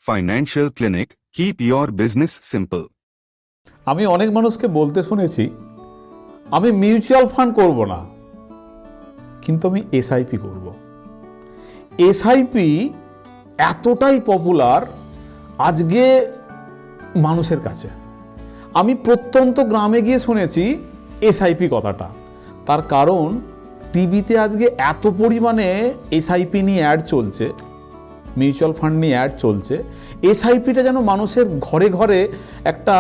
Financial Clinic, keep your business simple. আমি অনেক মানুষকে বলতে শুনেছি আমি মিউচুয়াল ফান্ড করব না, কিন্তু আমি এসআইপি করব। এসআইপি এতটাই পপুলার আজকে মানুষের কাছে। আমি প্রত্যন্ত গ্রামে গিয়ে শুনেছি এসআইপি কথাটা। তার কারণ টিভিতে আজকে এত পরিমাণে এসআইপি নিয়ে অ্যাড চলছে, মিউচুয়াল ফান্ড নিয়ে অ্যাড চলছে, এসআইপিটা যেন মানুষের ঘরে ঘরে একটা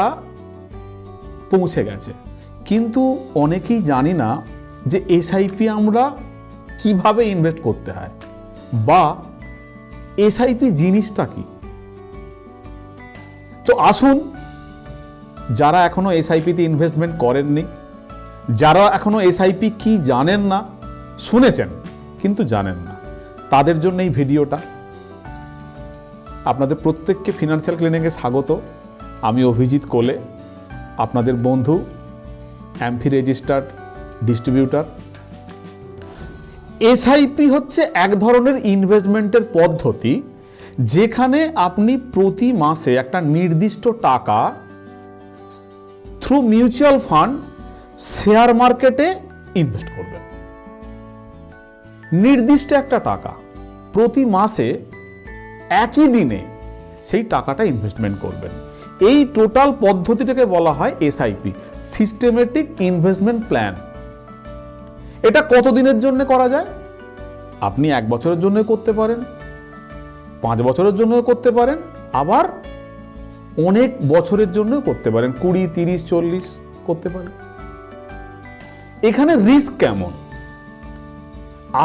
পৌঁছে গেছে। কিন্তু অনেকেই জানি না যে এসআইপি আমরা কিভাবে ইনভেস্ট করতে হয় বা এসআইপি জিনিসটা কি। তো আসুন, যারা এখনো এসআইপিতে ইনভেস্টমেন্ট করেননি, যারা এখনো এসআইপি কি জানেন না, শুনেছেন কিন্তু জানেন না, তাদের জন্য এই ভিডিওটা। আপনাদের প্রত্যেককে ফিনান্সিয়াল ক্লিনিকে স্বাগত। আমি অভিজিৎ কোলে, আপনাদের বন্ধু, অ্যাম্ফি রেজিস্টার্ড ডিস্ট্রিবিউটার। এসআইপি হচ্ছে এক ধরনের ইনভেস্টমেন্টের পদ্ধতি যেখানে আপনি প্রতি মাসে একটা নির্দিষ্ট টাকা থ্রু মিউচুয়াল ফান্ড শেয়ার মার্কেটে ইনভেস্ট করবেন। নির্দিষ্ট একটা টাকা প্রতি মাসে একই দিনে সেই টাকাটা ইনভেস্টমেন্ট করবেন। এই টোটাল পদ্ধতিটাকে বলা হয় এসআইপি, সিস্টেমেটিক ইনভেস্টমেন্ট প্ল্যান। এটা কতদিনের জন্য করা যায়? আপনি 1 বছরের জন্য করতে পারেন, 5 বছরের জন্য করতে পারেন, আবার অনেক বছরের জন্য করতে পারেন, 20, 30, 40 করতে পারেন। এখানে রিস্ক কেমন?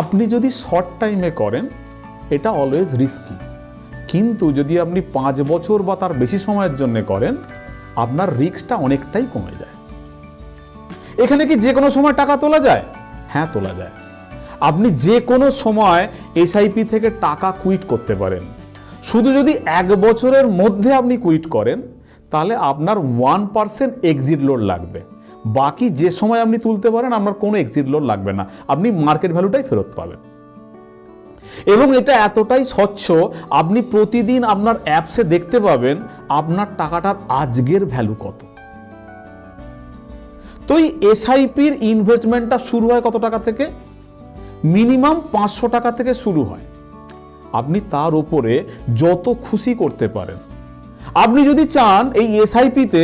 আপনি যদি শর্ট টাইমে করেন এটা অলওয়েজ রিস্কি, কিন্তু যদি আপনি 5 বছর বা তার বেশি সময়ের জন্য করেন আপনার রিস্কটা অনেকটাই কমে যায়। এখানে কি যে কোনো সময় টাকা তোলা যায়? হ্যাঁ, তোলা যায়। আপনি যে কোনো সময় এসআইপি থেকে টাকা কুইট করতে পারেন। শুধু যদি 1 বছরের মধ্যে আপনি কুইট করেন তাহলে আপনার 1% এক্সিট লোড লাগবে। বাকি যে সময় আপনি তুলতে পারেন আপনার কোনো এক্সিট লোড লাগবে না, আপনি মার্কেট ভ্যালুটাই ফেরত পাবেন। এবং এটা এতটাই স্বচ্ছ, আপনি প্রতিদিন আপনার অ্যাপসে দেখতে পাবেন আপনার টাকাটার আজকের ভ্যালু কত। তো এই এসআইপির ইনভেস্টমেন্টটা শুরু হয় কত টাকা থেকে? মিনিমাম 500 টাকা থেকে শুরু হয়। আপনি তার উপরে যত খুশি করতে পারেন। আপনি যদি চান এই এসআইপিতে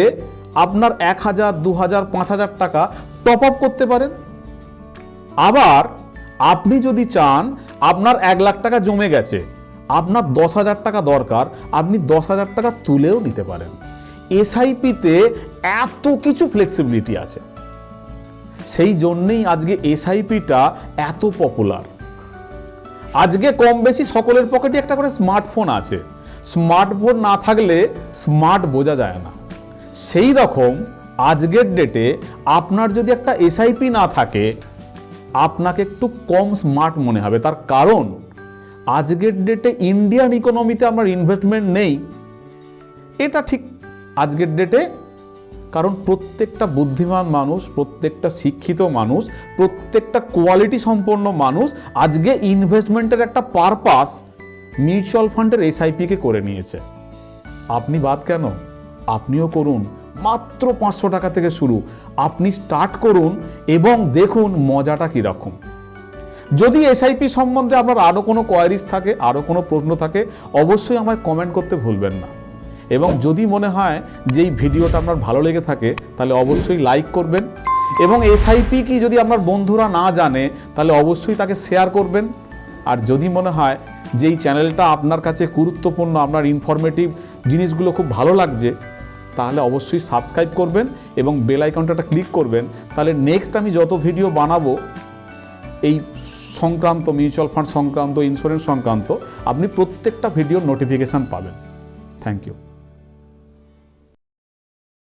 আপনার 1000, 2000, 5000 টাকা টপ আপ করতে পারেন। আবার আপনি যদি চান আপনার 1 লাখ টাকা জমে গেছে, আপনার 10,000 টাকা দরকার, আপনি 10,000 টাকা তুলেও নিতে পারেন। এসআইপিতে এত কিছু ফ্লেক্সিবিলিটি আছে, সেই জন্যই আজকে এসআইপিটা এত পপুলার। আজকে কম বেশি সকলের পকেটে একটা করে স্মার্টফোন আছে। স্মার্টফোন না থাকলে স্মার্ট বোঝা যায় না। সেই রকম আজকের ডেটে আপনার যদি একটা এসআইপি না থাকে আপনাকে একটু কম স্মার্ট মনে হবে। তার কারণ আজকের ডেটে ইন্ডিয়ান ইকোনমিতে আমার ইনভেস্টমেন্ট নেই, এটা ঠিক আজকের ডেটে। কারণ প্রত্যেকটা বুদ্ধিমান মানুষ, প্রত্যেকটা শিক্ষিত মানুষ, প্রত্যেকটা কোয়ালিটি সম্পন্ন মানুষ আজকে ইনভেস্টমেন্টের একটা পারপাস মিউচুয়াল ফান্ডের এসআইপিকে করে নিয়েছে। আপনি বাদ কেন? আপনিও করুন। মাত্র 500 টাকা থেকে শুরু। আপনি স্টার্ট করুন এবং দেখুন মজাটা কীরকম। যদি এসআইপি সম্বন্ধে আপনার আরও কোনো কোয়ারিজ থাকে, আরও কোনো প্রশ্ন থাকে, অবশ্যই আমায় কমেন্ট করতে ভুলবেন না। এবং যদি মনে হয় যে এই ভিডিওটা আপনার ভালো লেগে থাকে তাহলে অবশ্যই লাইক করবেন। এবং এসআইপি কি যদি আপনার বন্ধুরা না জানে তাহলে অবশ্যই তাকে শেয়ার করবেন। আর যদি মনে হয় যে এই চ্যানেলটা আপনার কাছে গুরুত্বপূর্ণ, আপনার ইনফরমেটিভ জিনিসগুলো খুব ভালো লাগছে, তাহলে অবশ্যই সাবস্ক্রাইব করবেন এবং বেল আইকনটা ক্লিক করবেন। তাহলে নেক্সট আমি যত ভিডিও বানাবো এই সংক্রান্ত, মিউচুয়াল ফান্ড সংক্রান্ত, ইন্স্যুরেন্স সংক্রান্ত, আপনি প্রত্যেকটা ভিডিওর নোটিফিকেশান পাবেন। Thank you.